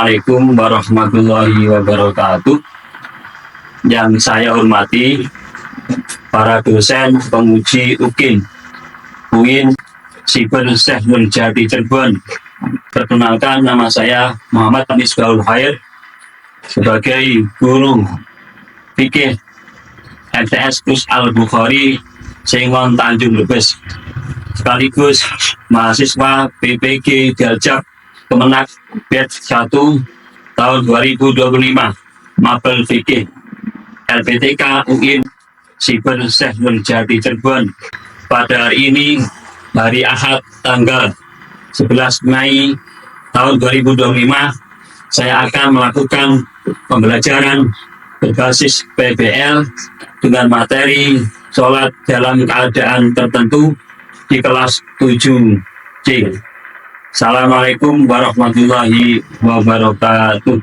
Assalamualaikum warahmatullahi wabarakatuh. Yang saya hormati para dosen penguji UIN Siber Syekh Nurjati Cirebon. Perkenalkan, nama saya Muhammad Misbahul Khair sebagai guru fikih MTS Kus Al-Bukhari Sengon Tanjung Lebes, sekaligus mahasiswa PPG Daljab Kemenak batch 1 tahun 2025 Mapel Fikih LPTK UIN Siber Syekh Nurjati Cirebon. Pada hari ini, hari Ahad tanggal 11 Mei tahun 2025, saya akan melakukan pembelajaran berbasis PBL dengan materi sholat dalam keadaan tertentu di kelas 7C. Assalamualaikum warahmatullahi wabarakatuh.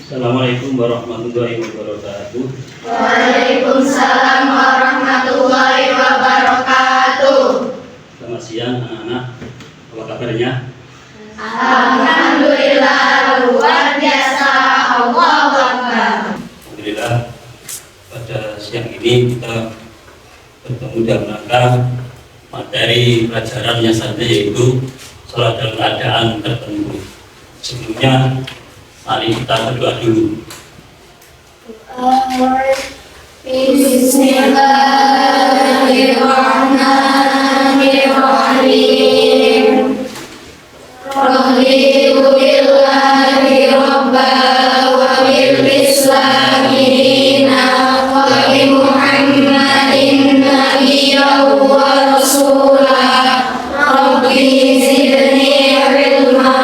Assalamualaikum warahmatullahi wabarakatuh. Waalaikumsalam warahmatullahi wabarakatuh. Selamat siang anak-anak, apa kabarnya? Alhamdulillah, luar biasa. Allahu Akbar. Alhamdulillah, pada siang ini kita bertemu dalam rangka materi pelajaran yang satu, yaitu sholat dalam keadaan tertentu. Sebelumnya, mari kita berdoa dulu. Bismillahirrahmanirrahim. Raditu billahi rabba wa bil islami dina wa bi Muhammadin nabiyyan wa rasulah. Rabbi zidni ilma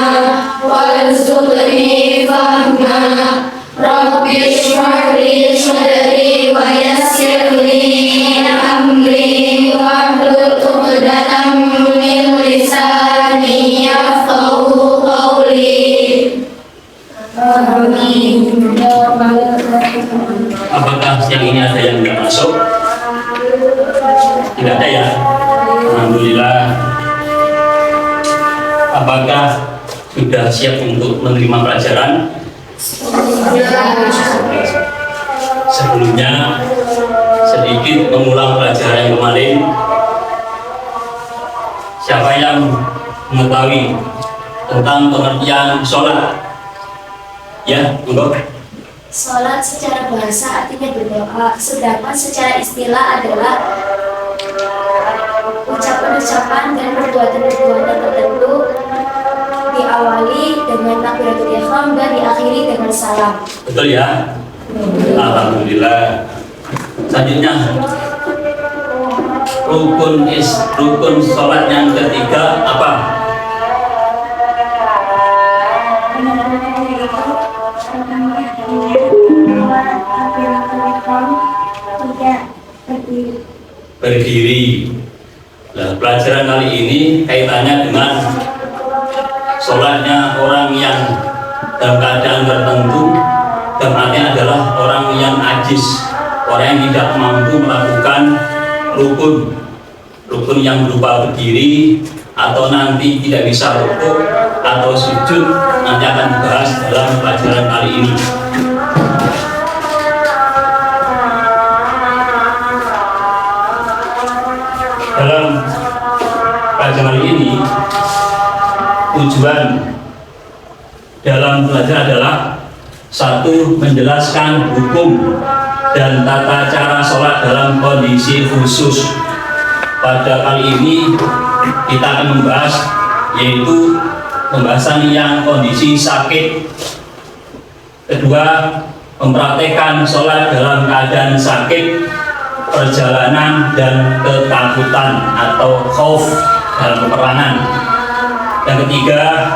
warzuqni fahma. Rabbi shrah li sadri wa yassir li amri wahlul 'uqdatam min lisani yafqahu qawli. Amin. Apakah siang ini ada yang tidak masuk? Tidak ada ya? Alhamdulillah. Apakah sudah siap untuk menerima pelajaran? Sebelumnya sedikit mengulang pelajaran yang kemarin. Siapa yang mengetahui tentang pengertian sholat? Ya, monggo. Sholat secara bahasa artinya berdoa, sedangkan secara istilah adalah ucapan-ucapan dan perbuatan-perbuatan tertentu diawali dengan takbiratul ihram dan diakhiri dengan salam. Betul ya? Alhamdulillah. Selanjutnya, rukun sholat yang ketiga apa? Berdiri. Nah, pelajaran kali ini kaitannya dengan sholatnya orang yang dalam keadaan tertentu, dan artinya adalah orang yang ajis, orang yang tidak mampu melakukan rukun yang berupa berdiri, atau nanti tidak bisa rukuk atau sujud, nanti akan dibahas dalam pelajaran kali ini. Dalam pelajaran ini, tujuan dalam belajar adalah satu, menjelaskan hukum dan tata cara sholat dalam kondisi khusus. Pada kali ini kita akan membahas, yaitu pembahasan yang kondisi sakit. Kedua, mempraktekkan sholat dalam keadaan sakit, perjalanan, dan ketakutan atau khauf dalam peperangan. Yang ketiga,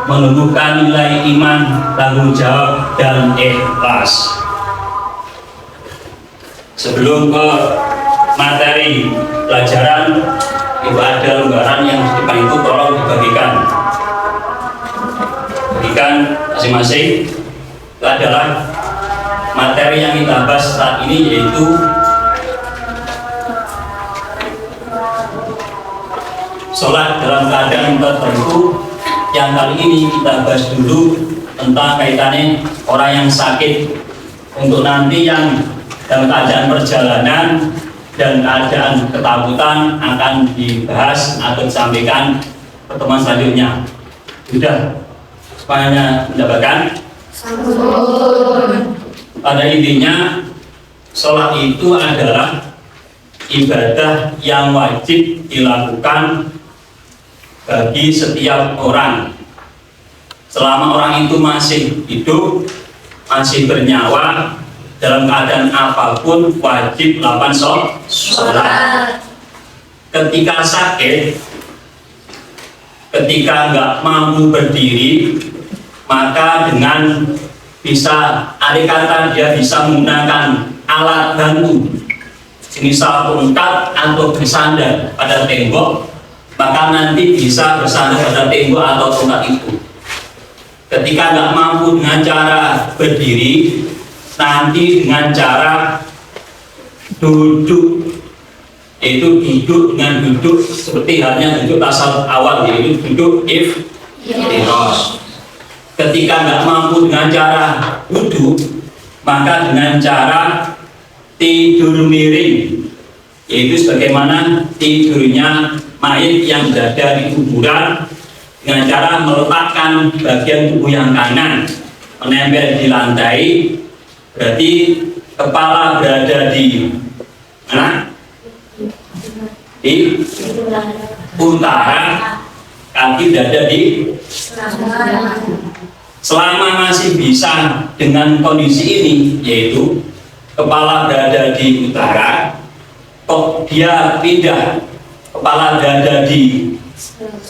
menumbuhkan nilai iman, tanggung jawab, dan ikhlas. Sebelum ke materi pelajaran, itu ada lembaran yang di depan itu, tolong dibagikan. Bagikan masing-masing. Itu adalah materi yang kita bahas saat ini, yaitu sholat dalam keadaan tertentu. Yang kali ini kita bahas dulu tentang kaitannya orang yang sakit. Untuk nanti yang dalam keadaan perjalanan dan keadaan ketakutan akan dibahas atau disampaikan pertemuan selanjutnya. Sudah semuanya mendapatkan? Pada intinya sholat itu adalah ibadah yang wajib dilakukan bagi setiap orang. Selama orang itu masih hidup, masih bernyawa, dalam keadaan apapun wajib melakukan sholat. Ketika sakit, ketika nggak mampu berdiri, maka dengan bisa andai kata dia bisa menggunakan alat bantu, semisal tongkat atau bersandar pada tembok, maka nanti bisa bersandar pada tembok atau tongkat itu. Ketika nggak mampu dengan cara berdiri, nanti dengan cara duduk, yaitu duduk dengan duduk seperti halnya duduk tasawuf awal, yaitu duduk iftirosh. Ketika nggak mampu dengan cara duduk, maka dengan cara tidur miring, yaitu sebagaimana tidurnya mayit yang berada di kuburan, dengan cara meletakkan bagian tubuh yang kanan menempel di lantai, berarti kepala berada di mana? Di utara, kaki berada di. Selama masih bisa dengan kondisi ini, yaitu kepala berada di utara, kok dia pindah kepala berada di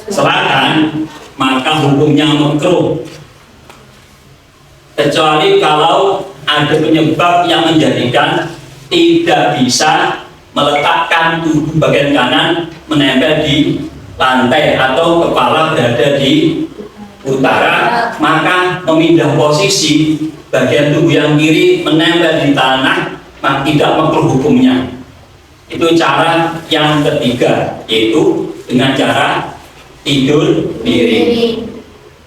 selatan, maka hukumnya makruh, kecuali kalau ada penyebab yang menjadikan tidak bisa meletakkan tubuh bagian kanan menempel di lantai atau kepala berada di utara, maka memindah posisi bagian tubuh yang kiri menempel di tanah, maka tidak makruh hukumnya. Itu cara yang ketiga, yaitu dengan cara tidur miring.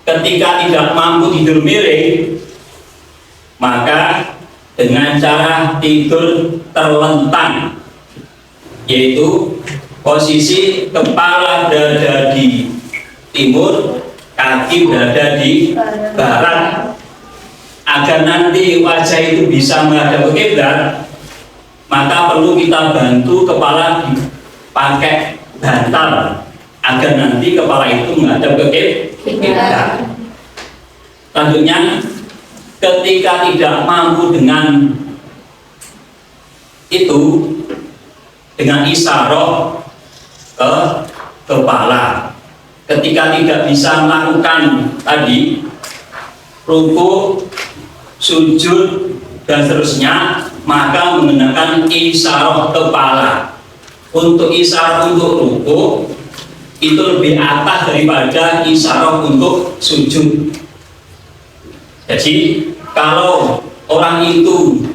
Ketika tidak mampu tidur miring, maka dengan cara tidur terlentang, yaitu posisi kepala berada di timur, kaki berada di barat, agar nanti wajah itu bisa menghadap ke kiblat. Maka perlu kita bantu kepala dipakai bantal agar nanti kepala itu menghadap ke kiblat. Selanjutnya, ketika tidak mampu dengan itu, dengan isyarat ke kepala, ketika tidak bisa melakukan tadi ruku, sujud dan seterusnya, maka menggunakan isyarat kepala. Untuk isyarat untuk ruku itu lebih atas daripada isyarat untuk sujud. Jadi kalau orang itu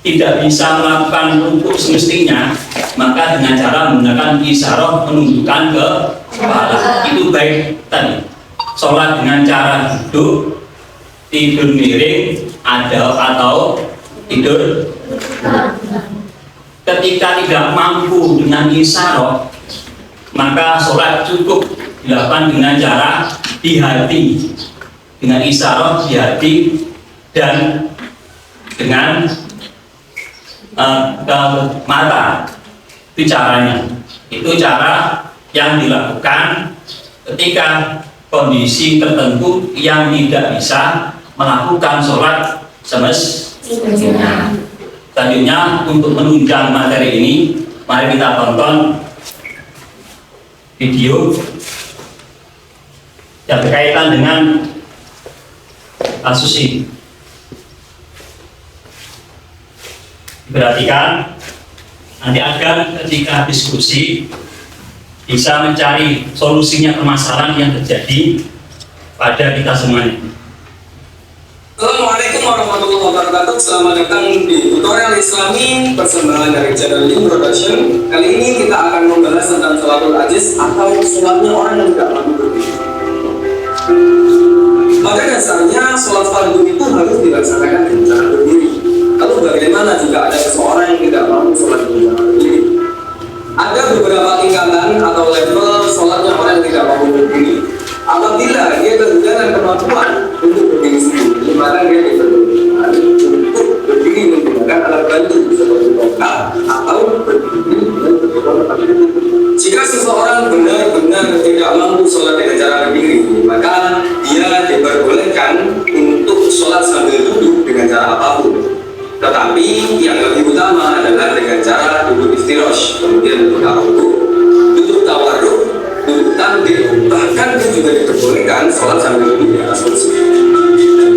tidak bisa melakukan ruku semestinya, maka dengan cara menggunakan isyarat menunjukkan ke kepala. Itu baik tadi sholat dengan cara duduk, tidur miring, atau tidur. Ketika tidak mampu dengan isyarat, maka sholat cukup dilakukan dengan cara di hati, dengan isyarat di hati dan dengan ke mata. Itu caranya. Itu cara yang dilakukan ketika kondisi tertentu yang tidak bisa melakukan sholat semestinya. Selanjutnya, untuk menunjang materi ini, mari kita tonton video yang berkaitan dengan kasus ini. Perhatikan nanti agar ketika diskusi bisa mencari solusinya permasalahan yang terjadi pada kita semuanya. Assalamualaikum Assalamualaikum warahmatullahi wabarakatuh. Selamat datang di tutorial Islami persembahan dari channel Link Production. Kali ini kita akan membahas tentang sholatul ajiz atau sholatnya orang yang tidak mampu berdiri. Pada dasarnya sholat fardu itu harus dilaksanakan dengan cara berdiri. Lalu bagaimana jika ada seseorang yang tidak mampu sholat dengan cara berdiri? Ada beberapa tingkatan atau level sholatnya orang yang tidak mampu berdiri. Apabila dia kekurangan kemampuan untuk berdiri sendiri, maka dia diperbolehkan untuk berdiri menggunakan alat bantu seperti tongkat atau berdiri dengan kedua kaki. Jika seseorang benar-benar tidak mampu sholat dengan cara berdiri, maka dia diperbolehkan untuk sholat sambil duduk dengan cara apapun. Tetapi yang lebih utama adalah dengan cara duduk istirosh, kemudian duduk tawarruk, duduk tawarruk, duduk tandil, bahkan dia juga diperbolehkan sholat sambil duduk di atas kursi.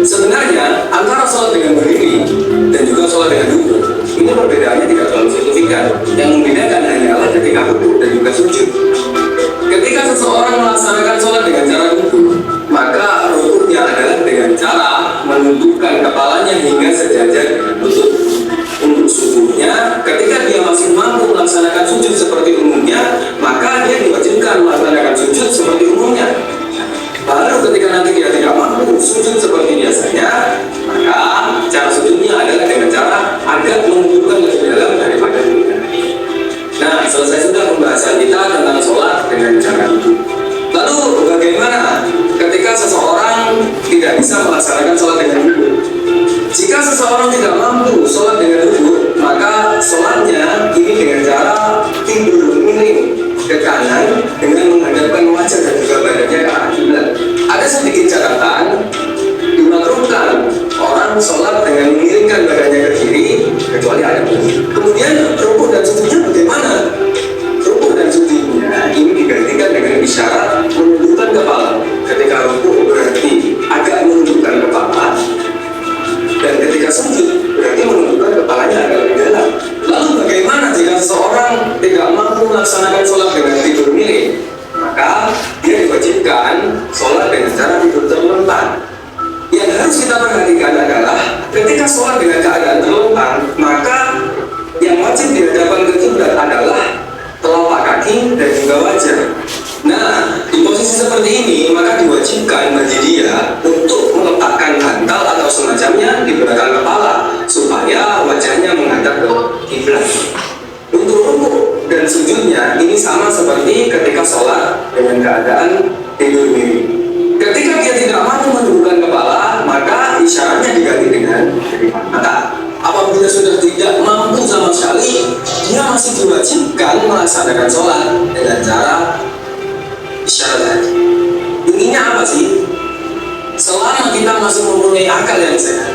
Sebenarnya antara sholat dengan berdiri dan juga sholat dengan duduk ini perbedaannya tidak terlalu signifikan. Yang membedakan hanyalah ketika duduk dan juga sujud. Ketika seseorang melaksanakan sholat dengan cara duduk, maka rukuknya adalah dengan cara menundukkan kepalanya hingga sejajar dengan lutut. Untuk sujudnya, ketika dia masih mampu melaksanakan sujud seperti umumnya, maka dia diwajibkan melaksanakan sujud seperti umumnya. Baru ketika nanti dia tidak mampu sujud seperti biasanya, maka cara sujudnya adalah dengan cara agak menundukkan lebih dalam daripada duduk. Nah, selesai sudah pembahasan kita tentang sholat dengan cara duduk. Lalu bagaimana ketika seseorang tidak bisa melaksanakan sholat dengan duduk? Jika seseorang tidak mampu sholat dengan duduk, maka sholatnya ini dengan cara tidur miring ke kanan dengan menghadapkan wajah dan juga badannya ke arah kiblat. Ada sedikit catatan, dimakruhkan orang sholat dengan mengiringkan badannya ke kiri kecuali ada bukti. Kemudian rukuk dan sujudnya bagaimana? Rukuk dan sujudnya ini digantikan dengan isyarat menundukkan kepala. Ketika rukuk berarti agak menundukkan kepala, dan ketika sujud berarti menundukkan kepalanya agak lebih dalam. Lalu bagaimana jika seseorang tidak mampu melaksanakan sholat dengan tidur miring? Maka dia diwajibkan sholat dengan cara tidur terlentang. Yang harus kita perhatikan adalah ketika sholat dengan keadaan terlentang, maka yang wajib dihadapkan ke kiblat adalah telapak kaki dan juga wajah. Nah, di posisi seperti ini maka diwajibkan bagi dia untuk meletakkan bantal atau semacamnya di belakang kepala supaya wajahnya menghadap ke kiblat. Untuk rukuk dan sujudnya ini sama seperti ketika sholat dengan keadaan tidur miring. Ketika dia tidak mampu menundukkan kepala, maka isyaratnya diganti dengan kedipaan mata. Apabila sudah tidak mampu sama sekali, dia masih diwajibkan melaksanakan sholat dengan cara isyarat tadi. Intinya apa sih? Selama kita masih mempunyai akal yang sehat,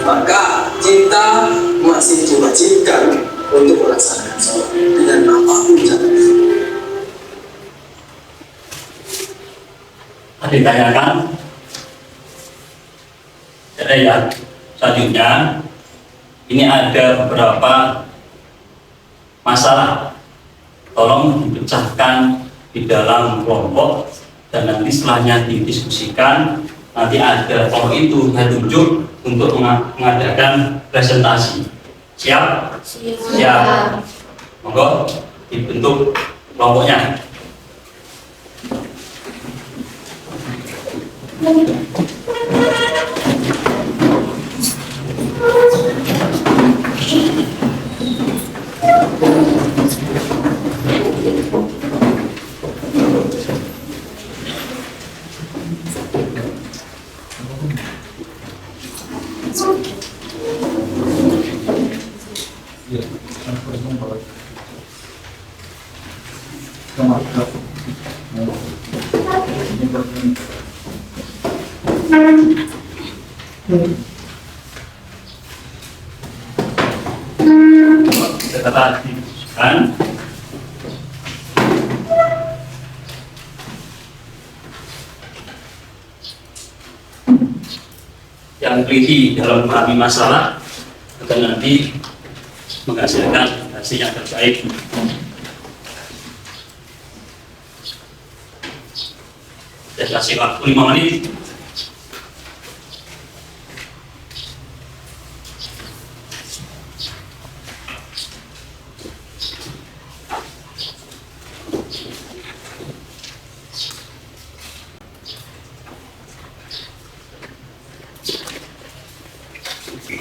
maka kita masih diwajibkan untuk melaksanakan sholat dengan apapun caranya. Ditanyakan ya, selanjutnya ini ada beberapa masalah, tolong dipecahkan di dalam kelompok dan nanti setelahnya didiskusikan. Nanti ada kelompok itu saya tunjuk untuk mengadakan presentasi. Siap? Siap. Monggo dibentuk kelompoknya. Setelah didiskusikan, yang teliti dalam memahami masalah akan nanti menghasilkan hasil yang terbaik. Saya kasih waktu 5 menit. Apa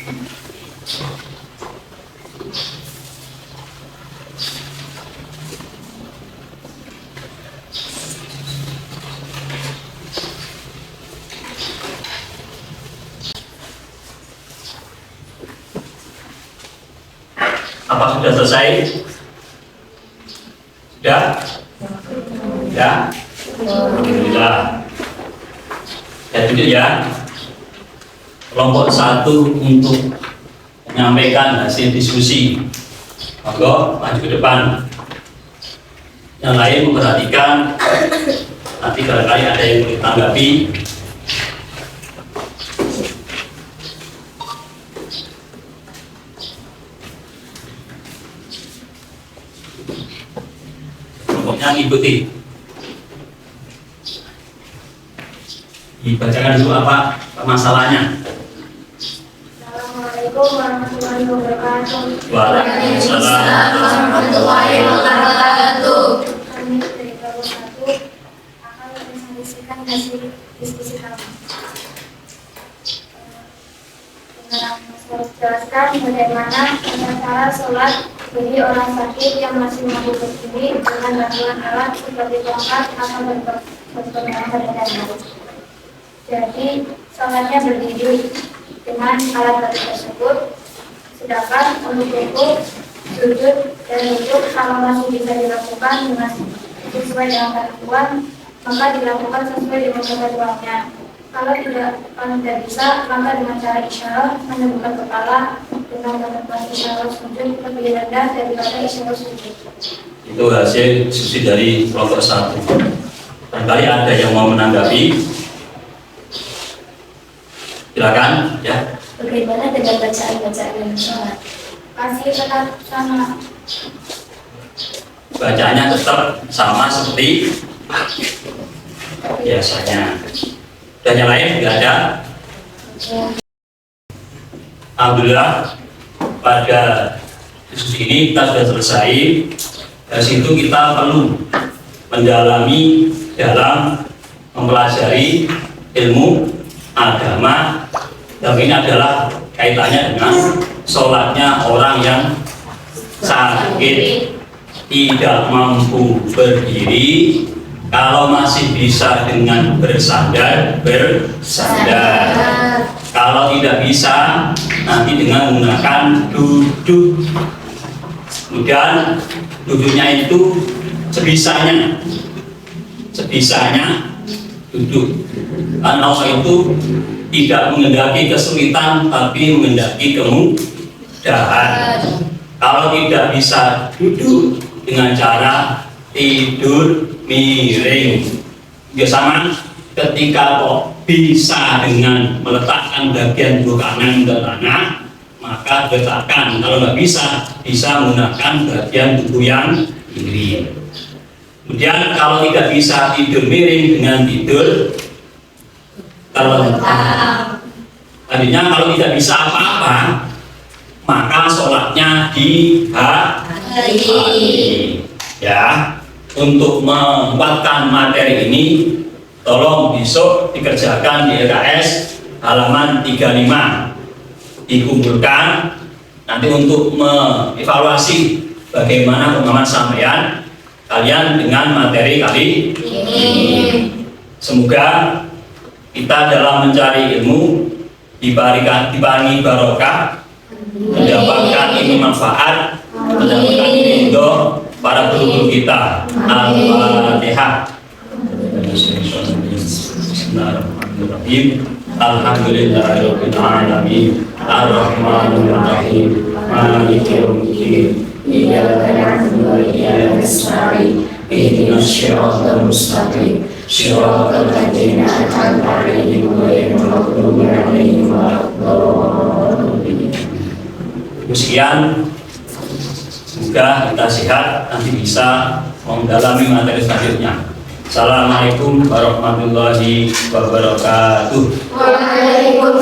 sudah selesai? Sudah? Ya? Alhamdulillah. Ya duduk ya. Kelompok 1 untuk menyampaikan hasil diskusi. Monggo maju ke depan. Yang lain memperhatikan. Nanti barangkali ada yang boleh tanggapi. Ikuti. Dibacakan dulu apa masalahnya. Assalamualaikum warahmatullahi wabarakatuh. Waalaikumsalam warahmatullahi wabarakatuh. Kami dari kelompok 1 akan mempresentasikan hasil diskusi kami. Dengan menjelaskan bagaimana cara sholat bagi orang sakit yang masih mampu berdiri dengan bantuan alat seperti tongkat atau berpegangan pada dada. Jadi, sholatnya berdiri dengan alat bantu tersebut. Sedangkan untuk rukuk, sujud, dan rukuk kalau masih bisa dilakukan dengan sesuai dengan ketentuan, maka dilakukan sesuai dengan ketentuannya. Kalau tidak bisa, maka dengan cara isyarat menundukkan kepala dengan ketentuan isyarat sujud lebih rendah daripada isyarat sujud. Itu hasil diskusi dari kelompok 1. Barangkali ada yang mau menanggapi. Silakan ya. Bagaimana dengan bacaan-bacaan yang sholat? Masih tetap sama. Bacaannya tetap sama seperti biasanya. Dan yang lain tidak ada. Alhamdulillah pada diskusi ini kita sudah selesai. Dari situ kita perlu mendalami dalam mempelajari ilmu agama. Dan ini adalah kaitannya dengan sholatnya orang yang sakit, tidak mampu berdiri. Kalau masih bisa dengan bersandar, bersandar. Kalau tidak bisa, nanti dengan menggunakan duduk. Kemudian duduknya itu sebisanya duduk. Karena Allah itu tidak mengendaki kesulitan, tapi mengendaki kemudahan. Kalau tidak bisa duduk dengan cara tidur miring, ya sama ketika kok bisa dengan meletakkan bagian tubuh kanan ke tanah, maka letakkan. Kalau nggak bisa menggunakan bagian tubuh yang kiri. Kemudian kalau tidak bisa tidur miring dengan tidur terlentang. Tadinya kalau tidak bisa apa-apa, maka sholatnya dihadiri. Ya. Untuk menguatkan materi ini, tolong besok dikerjakan di LKS halaman 35. Dikumpulkan nanti untuk mengevaluasi bagaimana pemahaman sampean kalian dengan materi kali ini. Semoga kita dalam mencari ilmu diparingi barokah, mendapatkan ilmu manfaat, mendapatkan ridho para guru kita. Al-Fatihah. Bismillahirrahmanirrahim. Alhamdulillahirabbil alamin. Ar-Rahmanir Rahim. Maliki yaumiddin. Iyyaka na'budu wa iyyaka nasta'in. Ihdinas siratal mustaqim. Siratal ladzina an'amta 'alaihim ghairil maghdubi 'alaihim waladdallin. Sekian. Semoga kita sehat, nanti bisa mendalami materi selanjutnya. Assalamualaikum warahmatullahi wabarakatuh. Waalaikumsalam.